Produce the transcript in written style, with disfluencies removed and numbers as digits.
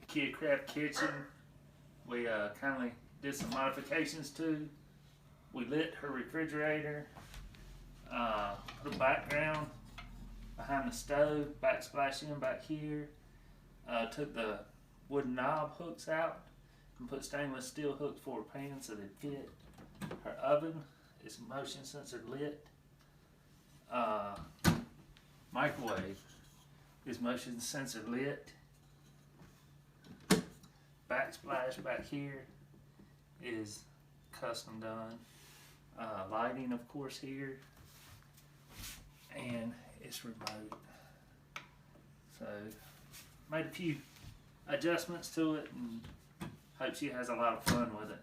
Kidcraft kitchen. We kindly did some modifications to. We lit her refrigerator. Put a background behind the stove, backsplash in back here. Took the wooden knob hooks out and put stainless steel hooks for her pans so they fit. Her oven is motion sensor lit. Microwave is motion sensor lit. Backsplash back here is custom done. Lighting, of course, here, and it's remote. So made a few adjustments to it and hope she has a lot of fun with it.